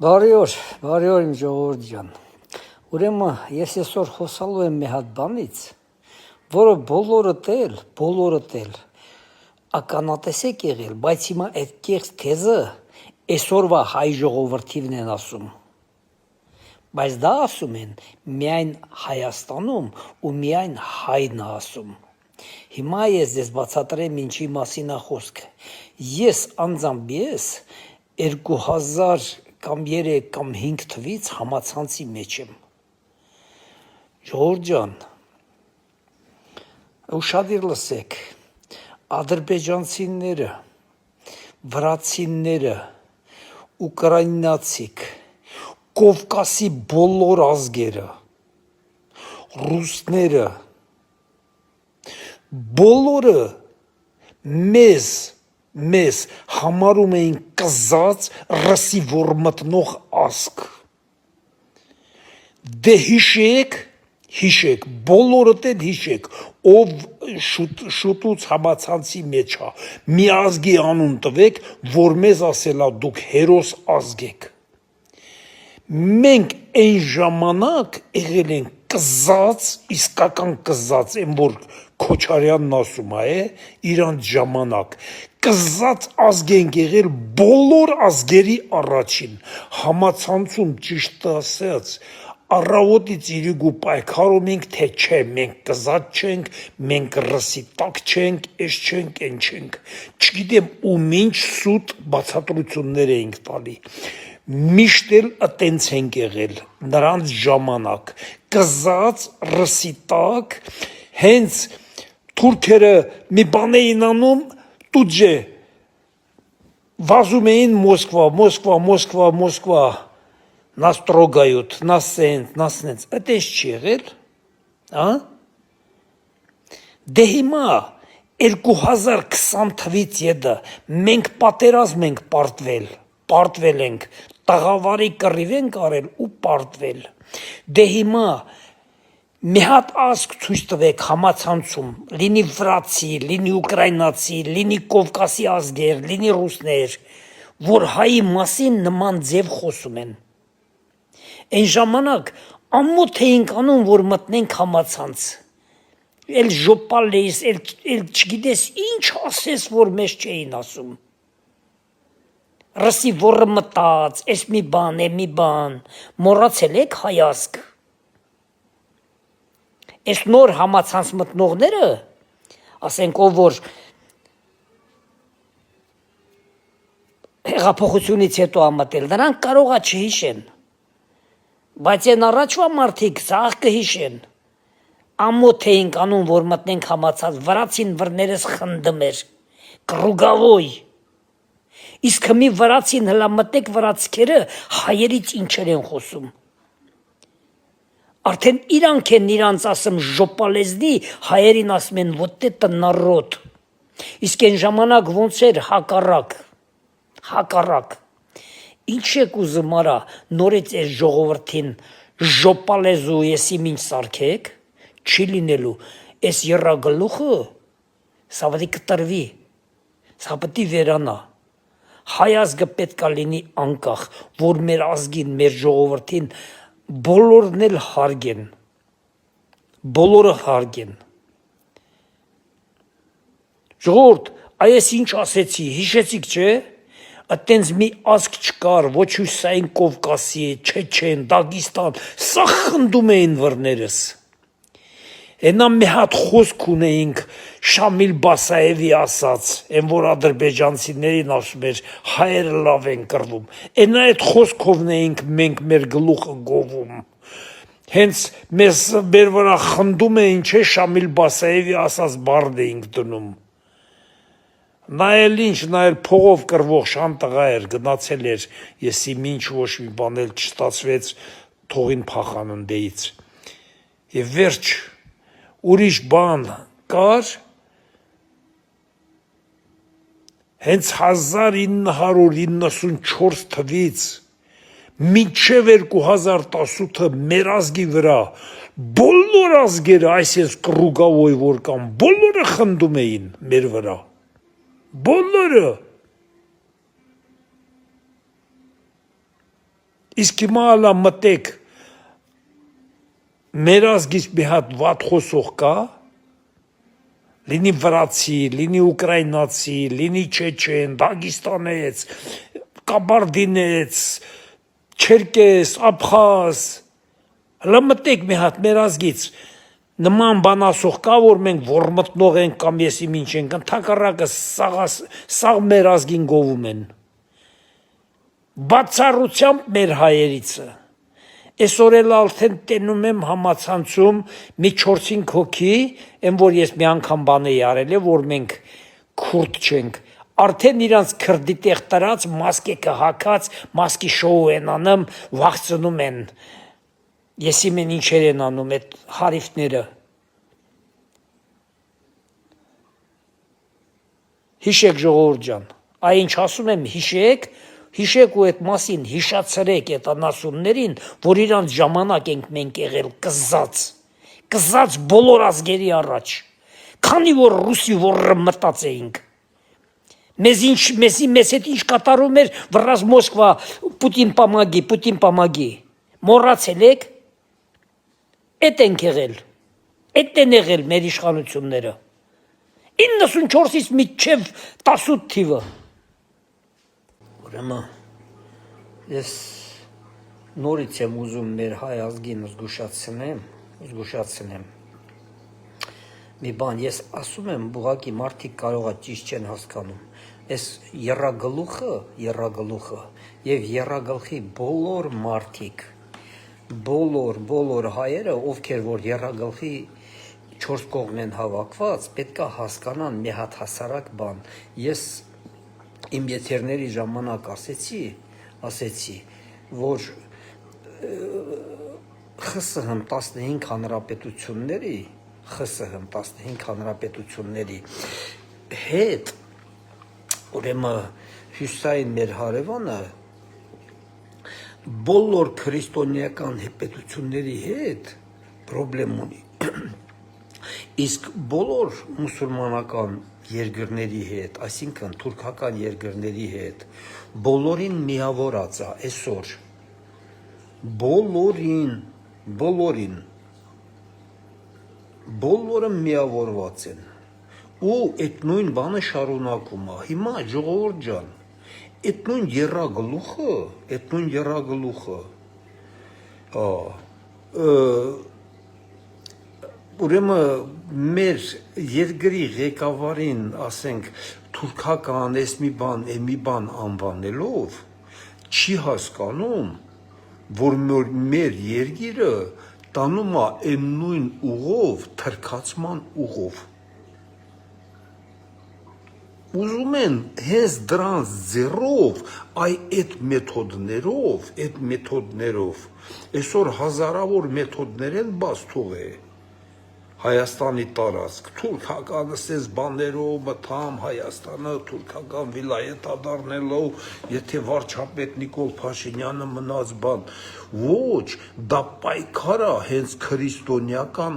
Բարի օր իմ ժողովուրդ ջան։ Ուրեմն ես այսօր խոսալու եմ մի հատ բանից, որը բոլորդ էլ ականատես եք եղել, բայց հիմա այդ կեղծ թեզը այսօրվա հայ ժողովրդին են ասում։ Բայց դա ասում են միայն Հայաստանում ու միայն հայն ասում։ Հիմա ես ձեզ բացատրեմ ինչի մասին է խոսքը։ Ես անձամբ 2000 կամ 3 կամ 5 թվից համացանցի մեջ եմ։ Ժողովուրդ ջան, ուշադիր լսեք, ադրբեջանցիները, վրացիները, ուկրաինացիք, Կովկասի բոլոր ազգերը, ռուսները, բոլորը մեզ համարում էին կզած ռսի որ մտնող ազգ։ Դե հիշեք, բոլորդ էլ հիշեք, ով շուտուց համացանցի մեջ է, մի ազգի անուն տվեք, որ մեզ ասելա դուք հերոս ազգ եք։ Մենք այն ժամանակ եղել ենք կզած, իսկական կզած, այն որ Քոչարյանն ասում է, իրանց ժամանակ, կզած ազգ ենք եղել բոլոր ազգերի առաջին, համացանցում ճիշտ ասած, առավոտից իրիգու պայքարում ենք, թե չէ, մենք կզած չենք, մենք ռսի տակ չենք, էս չենք, են չենք, չգիտեմ ու մինչ սուտ բացատրություններ էինք տալի, միշտ էլ ըտենց ենք եղել, նրանց ժամանակ, կզած ռսի տակ, հենց թուրքերը մի բան էին անում, տուջե, վազում էին Մոսկվա, нас трогают, нас սենց, այդպես չի եղել, դե հիմա 2020 թվից ետը մենք պատերազմ ենք պարտվել ենք, տաղավարի կռիվ ենք արել ու պարտվել, դե հիմա մի հատ ազգ ցույց տվեք համացանցում, լինի վրացի, լինի ուկրաինացի, լինի Կովկասի ազգեր, լինի ռուսներ, որ հայի մասին նման ձև խոսում են։ Այն ժամանակ ամոթ էինք անում, որ մտնենք համացանց, էլ ժոպալես, էլ չգիտես ինչ ասես, որ մեզ չէին ասում։ Ռսի որը մտած, ես մի բան, մոռացել եք հայ ազգ։ Այս նոր համացանց մտնողները, ասենք ով որ հեղափոխությունից հետո ամտել, նրանք կարող է չհիշեն, բայց այն առաջվա մարդիկ ցաղ կհիշեն, ամոթ էինք անում, որ մտնենք համացանց, վրացին վրներս խնդում էր, կռուգավոյ, իսկ հմի վրացին հլա մտեք վրացքերը հայերից ինչեր են խոսում, արդեն իրանք են իրանց ասում ժոպալեզնի, հայերին ասում են вот это народ, իսկ այն ժամանակ ոնց էր հակառակ, ինչ եք ուզում արա, նորից այս ժողովրդին ժոպալեզու եսի մինչ սարքեք, չի լինելու, այս եռագլուխը, սա պետք է կտրվի, սա պետք է վերանա, հայ ազգը պետք է լինի անկախ, որ մեր ազգին, մեր ժողովրդին, բոլորն էլ հարգեն, բոլորը հարգեն, ժողովուրդ, այս ինչ ասեցի, հիշեցիք չէ, Ատենց մի ազգ չկար, ոչ հյուսային Կովկասի, Չեչեն, Դագիստան, սա խնդում էին վրներս։ Ենա մի հատ խոսք ունեինք Շամիլ Բասաևի ասած, են որ ադրբեջանցիներին ասում էր, հայերը լավ են կռվում, ենա այդ խոսքովն էինք մենք մեր գլուխը գովում, հենց մեր վրա խնդում էին, չէ Շամիլ Բասաևի ասած բարդ էինք դնում, նայել փողով կրվող շան տղա էր, գնացել էր, եսի մինչ ոչ մի բան էլ չստացվեց, թողին փախանն դեից, և վերջ, ուրիշ բան կար, հենց 1994 թվից, մինչև 2018-ը մեր ազգի վրա, բոլոր ազգերը, այսպես կռուգավոյ որ կամ, բոլորը խնդում էին մեր վրա, բոլորը, Իսկ հիմա ալա մտեք մեր ազգից մի հատ վատ խոսող կա, լինի վրացի, լինի ուկրաինացի, լինի չեչեն, դագիստանեց, կաբարդինեց, չերկես, աբխազ, հլա մտեք մի հատ մեր ազգից նման բան ասող կա, որ մենք ոռմտնող ենք կամ եսի ինչ ենք, ընդհակառակը սաղ մեր ազգին գովում են։ Բացառությամբ մեր հայերիցը։ Այսօր էլ արդեն տենում եմ համացանցում մի 4-5 հոգի, այն որ ես մի անգամ բան էի արել է, որ մենք քուրդ չենք, արդեն իրանց քրդի տեղ տրած, մասկե կհակած, մասկի շոու են անում, վախցնում են, եսի մեն ինչեր են անում այդ հարիվները։ Հիշեք ժողովուրդ ջան, այ ինչ ասում եմ հիշեք ու այդ մասին հիշացրեք այդ անասուններին, որ իրանց ժամանակ ենք մենք եղել կզած բոլոր ազգերի առաջ, քանի որ ռուսի ոռը մտած էինք, մեզ հետ ինչ կատարում էր վրազ Մոսկվա, Պուտին պամագի, մոռացել եք, էդ ենք եղել, էդ են եղել մեր իշխանությունները, 94-ից մինչև 18 թիվը։ Ուրեմն ես նորից եմ ուզում մեր հայ ազգին զգուշացնեմ։ Մի բան, ես ասում եմ, ուղղակի մարդիկ կարող է ճիշտ չեն հասկանում։ Այս եռագլուխը եւ եռագլխի բոլոր մարդիկ, բոլոր հայերը, ովքեր որ եռագլխի 4 կողմ են հավաքված, պետք է հասկանան մի հատ հասարակ բան։ Ես իմ եթերների ժամանակ ասեցի, որ ԽՍՀՄ 15 հանրապետությունների հետ, ուրեմն հյուսային մեր հարևանը, բոլոր քրիստոնեական պետությունների հետ պրոբլեմ ունի։ Իսկ բոլոր մուսուլմանական երկրների հետ, այսինքն թուրքական երկրների հետ, բոլորին միավորած է այսօր, բոլորը միավորված են, ու այդ նույն բանը շարունակում է, հիմա ժողովուրդ ջան, այդ նույն եռագլուխը, ուրեմն մեր երկրի ղեկավարին, ասենք, թուրքական էս մի բան անվանելով, չի հասկանում, որ մեր երկիրը տանում է այն նույն ուղով, թրքացման ուղով։ Ուզում են հենց դրանց ձեռով, այդ մեթոդներով, այսօր հազարավոր մեթոդներ են բաց թողել Հայաստանի տարածք, թուրքական ասես բաներով մտամ Հայաստանը, թուրքական վիլայետ դառնելով, եթե վարչապետ Նիկոլ Փաշինյանը մնաց բան, ոչ, դա պայքար է հենց քրիստոնեական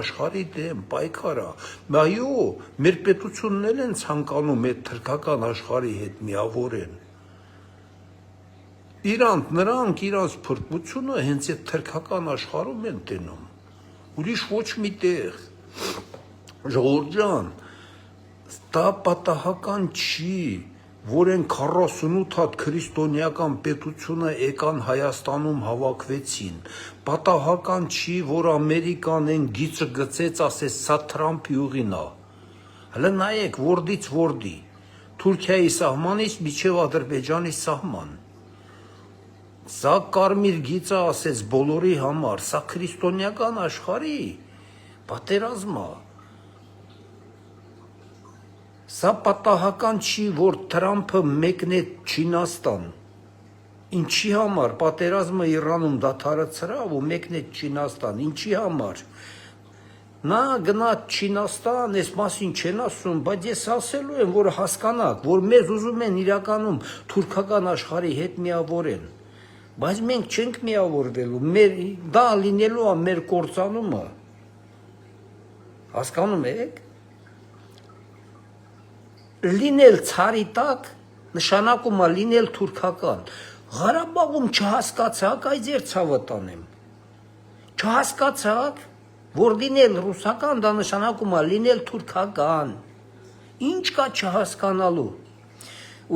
աշխարհի դեմ, պայքար է, այո, մեր պետություններն են ցանկանում այդ թրքական աշխարհի հետ միավորեն, նրանք իրանց փրկությունը հենց այդ թրքական աշխարհում են տենում, ուրիշ ոչ մի տեղ, ժողովուրդ ջան, դա պատահական չի, որ են 48 հատ քրիստոնեական պետությունը եկան Հայաստանում հավաքվեցին, պատահական չի, որ Ամերիկան են գիծը գծեց, ասես սա Թրամփի ուղին է, հələ նայեք որդից որդի, Թուրքիայի սահմանից մինչև Ադրբեջանի սահման, սա կարմիր գիծը ասեց բոլորի համար, սա քրիստոնեական աշխարհի պատերազմ է, սա պատահական չի, որ Թրամփը մեկն է Չինաստան, ինչի համար պատերազմը Իրանում դադարեցրավ ու մեկն է Չինաստան, ինչի համար, նա գնաց Չինաստան, այս մասին չեն ասում, բայց ես ասելու եմ, որ հասկանաք, որ մեզ ուզում են իրականում թուրքական աշխարհի հետ միավորեն, բայց մենք չենք միավորվելու, դա լինելու է մեր կործանումը, հասկանում եք, լինել ցարի տակ, նշանակում է լինել թուրքական։ Ղարաբաղում չհասկացաք, այ ձեր ցավը տանեմ։ Չհասկացաք, որ լինել ռուսական դա նշանակում է լինել թուրքական։ Ինչ կա չհասկանալու։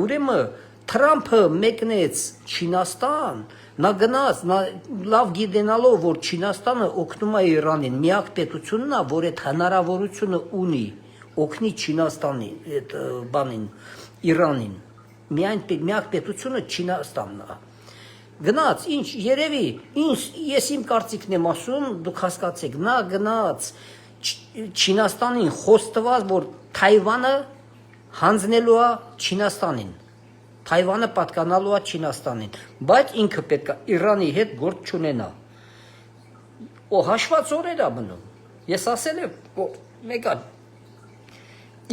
Ուրեմն Թրամփը մեկնեց Չինաստան, նա գնաց, նա լավ գիտենալով, որ Չինաստանը օգնում է Իրանին, միակ պետությունն է, որ այդ հնարավորությունը ունի, օգնի Չինաստանին, այդ բանին, Իրանին։ Միակ պետությունը Չինաստանն է։ Գնաց, ինչ, երևի, ես իմ կարծիքն եմ ասում, դուք հասկացեք, նա գնաց Չինաստանին խոստված, որ Թայվանը հանձնելու է Չինաստանին։ Թայվանը պատկանալու է Չինաստանին, բայց ինքը պետք է Իրանի հետ գործ չունենա։ Հաշված օրեր է մնում։ Ես ասել եմ, մեկը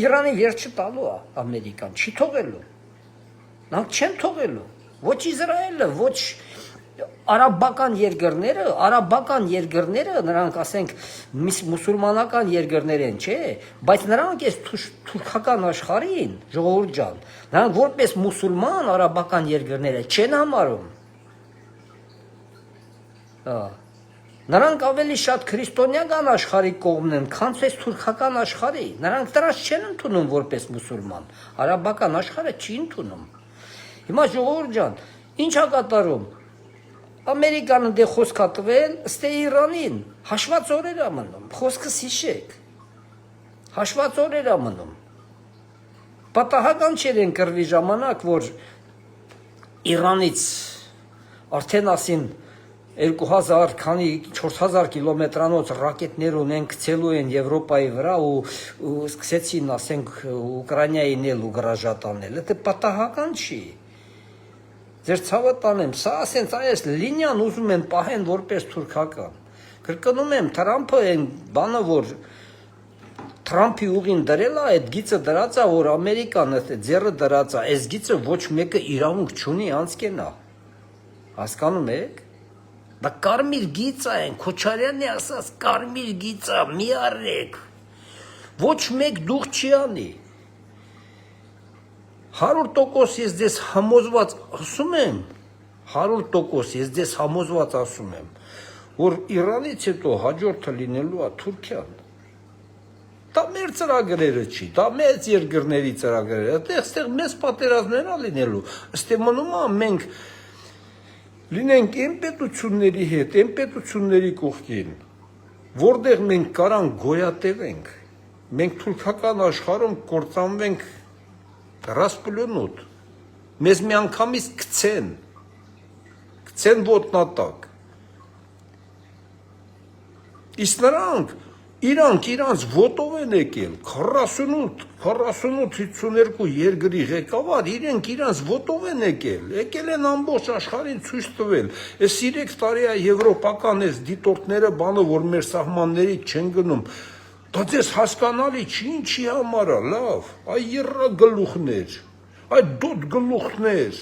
Իրանի վերջը տալու է Ամերիկան, չի թողելու։ Նրանք չեն թողելու։ Ոչ Իսրայելը, ոչ արաբական երկրները, նրանք ասենք մուսուլմանական երկրներ են, չէ, բայց նրանք այս թուրքական աշխարհին, ժողովուրդ ջան, նրանք որպես մուսուլման արաբական երկրները չեն համարում։ Նրանք ավելի շատ քրիստոնեական աշխարհի կողմն են, քան այս թուրքական աշխարհի։ Նրանք դրանց չեն ընդունում որպես մուսուլման։ Արաբական աշխարհը չի ընդունում։ Հիմա ժողովուրդ ջան, ինչ է կատարում։ Ամերիկան դե խոսք է տվել, ըստ Իրանին, հաշված օրեր է մնում, խոսքս հիշեք, հաշված օրեր է մնում, պատահական չէր են կրվի ժամանակ, որ Իրանից արդեն ասին 2000 քանի 4000 կիլոմետրանոց ռակետներ ունեն գցելու են Եվրոպայի վրա ու սկսեցին ասենք Ուկրաինային էլ ու գրաժատանել, դա պատահական չի։ Ձեր ցավը տանեմ, սա ասենց այս լինիան ուզում են պահեն որպես թուրքական։ Կրկնում եմ, Թրամփը այն բանը, որ Թրամփի ուղին դրել է, այդ գիծը դրած է, որ Ամերիկան ձեռը դրած է, այս գիծը ոչ մեկը իրավունք չունի անցկենա։ Հասկանում եք։ Դա կարմիր գիծ է, Քոչարյանն է ասած, կարմիր գիծ է, մի արեք։ Ոչ մեկ դուխ չի անի։ 100% ես ձեզ համոզված ասում եմ, 100% ես ձեզ համոզված ասում եմ, որ Իրանից հետո հաջորդը լինելու է Թուրքիան։ Դա մեր ծրագրերը չի, դա մեծ երկրների ծրագրերը, այդտեղ մեծ պատերազմներ է լինելու։ Ըստ մնում է մենք լինենք այն պետությունների հետ, այն պետությունների կողքին, որտեղ մենք կարանք գոյատևենք, մենք թուրքական աշխարհում կործանվենք Ռասպուլյոնոտ, մեզ մի անգամից գցեն ոտնատակ, իսկ նրանք իրանց ոտով են եկել, 48-52 երկրի ղեկավար, իրանց ոտով են եկել են ամբողջ աշխարհին ցույց տվել, այս 3 տարի է եվրոպական այս դիտորդները բանը, որ մեր սահմաններից չեն գնում, դա ձեզ հասկանալի չի, ինչի համար է, լավ, այ երրագլուխներ, այ դոտ գլուխներ,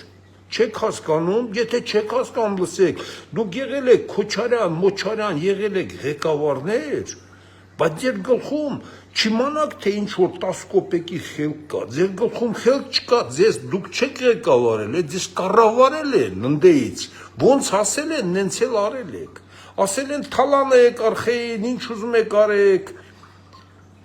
չեք հասկանում, եթե չեք հասկանում լսեք, դուք եղել եք Քոչարյան, Մոչարյան, եղել եք ղեկավարներ, բայց ձեր գլխում չիմանաք, թե ինչ որ 10 կոպեկի խելք կա, ձեր գլխում խելք չկա, դուք չեք ղեկավարել, ձեզ կառավարել են ընդեից, ոնց ասել են, նենց էլ արել եք, ասել են թալանեք, արխեին, ինչ ուզում եք արեք,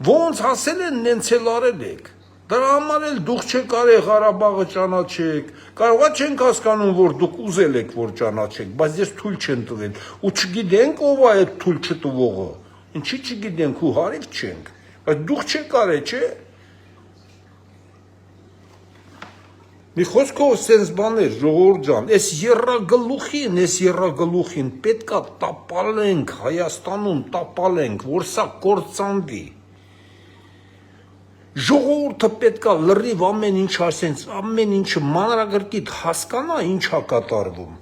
ոնց ասել են, նենց էլ արել եք, դրա համար էլ դուք չեք արել Ղարաբաղը ճանաչեք, կարողա չենք հասկանում, որ դուք ուզել եք, որ ճանաչեք, բայց ես թույլ չեն տվել, ու չգիտենք ով է այդ թույլ չտվողը, ինչի չգիտենք ու հարիվ չենք, բայց դուք չեք արել, չէ։ Մի խոսքով սենց բաներ, ժողովուրդ ջան, այս երրագլուխին պետքա տապալենք, Հայաստանում տապալենք, որ սա կործանվի։ Ժողովուրդը պետքա լրիվ ամեն ինչ ասենց, ամեն ինչը մանրակրկիտ հասկանա ինչա կատարվում։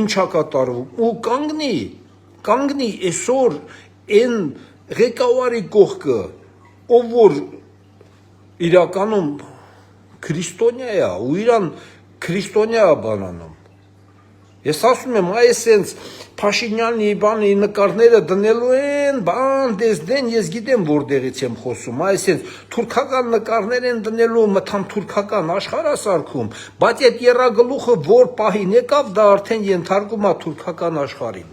Ինչա կատարվում ու կանգնի այսօր այն ղեկավարի կողքը, ով որ իրականում քրիստոնյա է ու իրան քրիստոնյա է բանանում։ Ես ասում եմ, այս սենց Փաշինյանի բանի նկարները դնելու են բան դեսդեն ես գիտեմ որտեղից եմ խոսում, այսինքն թուրքական նկարներ են դնելու մթամ թուրքական աշխարհասարքում, բայց այդ երագլուխը որ պահին եկավ, դա արդեն ենթարկում է թուրքական աշխարհին։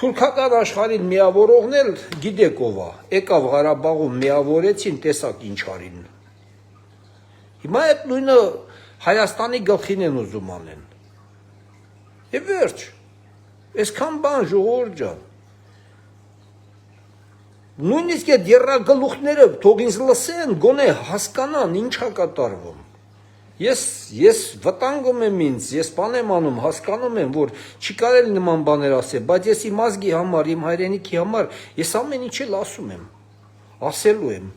Թուրքական աշխարհին միավորողն էլ գիտեք ով է, եկավ Ղարաբաղում միավորեցին, տեսակ ինչ արին։ Հիմա այդ նույնը Հայաստանի գլխին են ուզում անեն։ Եվ վերջ, այսքան բան ժողովուրդ ջան։ Նույնիսկ այդ երրագլուխները թող ինձ լսեն, գոնե հասկանան ինչ է կատարվում։ Ես վտանգում եմ ինձ, ես բան եմ անում, հասկանում եմ, որ չի կարելի նման բաներ ասել, բայց ես իմ ազգի համար, իմ հայրենիքի համար, ես ամեն ինչ էլ ասում եմ, ասելու եմ։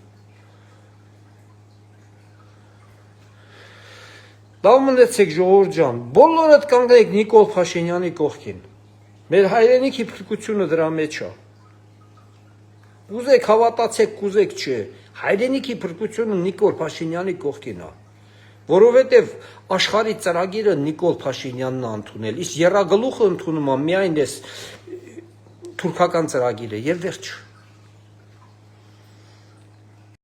Լավ մնացեք ժողովուրդ ջան, բոլորդ կանգնեք Նիկոլ Փաշինյանի կողքին։ Մեր հայրենիքի փրկությունը դրա մեջ է։ Կուզեք հավատացեք, կուզեք չէ, հայրենիքի փրկությունը Նիկոլ Փաշինյանի կողքին է։ Որովհետև աշխարհի ծրագիրը Նիկոլ Փաշինյանն է ընդունել, իսկ երրագլուխը ընդունում է միայն այս թուրքական ծրագիրը, եւ վերջ։